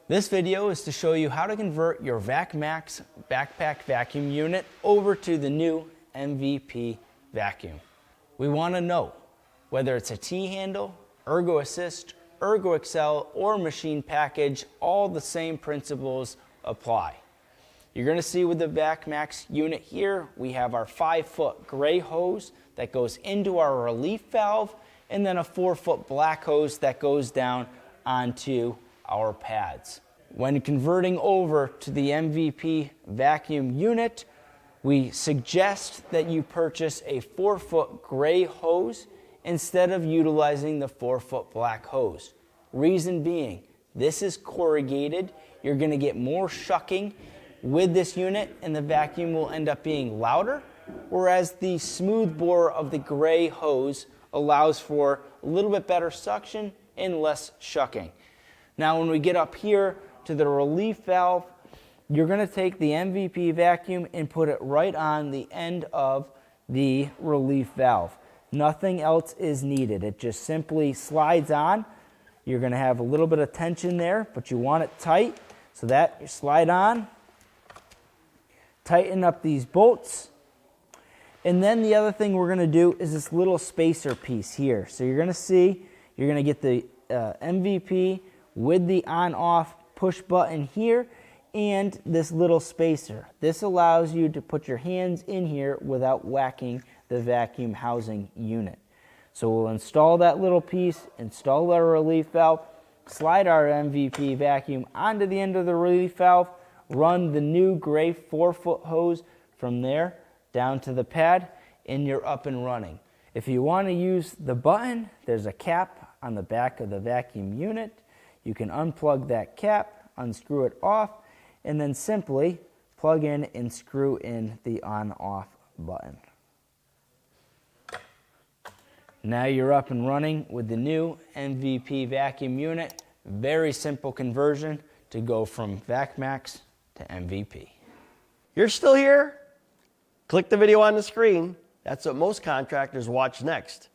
This video is to show you how to convert your Vax Max backpack vacuum unit over to the new MVP vacuum. We want to know whether it's a T-handle, Ergo Assist, Ergo Excel, or machine package, all the same principles apply. You're going to see with the Vax Max unit here, we have our 5-foot gray hose that goes into our relief valve, and then a 4-foot black hose that goes down onto our pads. When converting over to the MVP vacuum unit, we suggest that you purchase a 4-foot gray hose instead of utilizing the 4-foot black hose. Reason being, this is corrugated. You're going to get more shucking with this unit, and the vacuum will end up being louder, whereas the smooth bore of the gray hose allows for a little bit better suction and less shucking. Now when we get up here to the relief valve, you're going to take the MVP vacuum and put it right on the end of the relief valve. Nothing else is needed. It just simply slides on. You're going to have a little bit of tension there, but you want it tight, so that you slide on, tighten up these bolts. And then the other thing we're going to do is this little spacer piece here. So you're going to see, you're going to get the MVP with the on-off push button here and this little spacer. This allows you to put your hands in here without whacking the vacuum housing unit. So we'll install that little piece, install our relief valve, slide our MVP vacuum onto the end of the relief valve, run the new gray 4-foot hose from there down to the pad, and you're up and running. If you want to use the button, there's a cap on the back of the vacuum unit. You can unplug that cap, unscrew it off, and then simply plug in and screw in the on-off button. Now you're up and running with the new MVP vacuum unit. Very simple conversion to go from Vax Max to MVP. You're still here? Click the video on the screen. That's what most contractors watch next.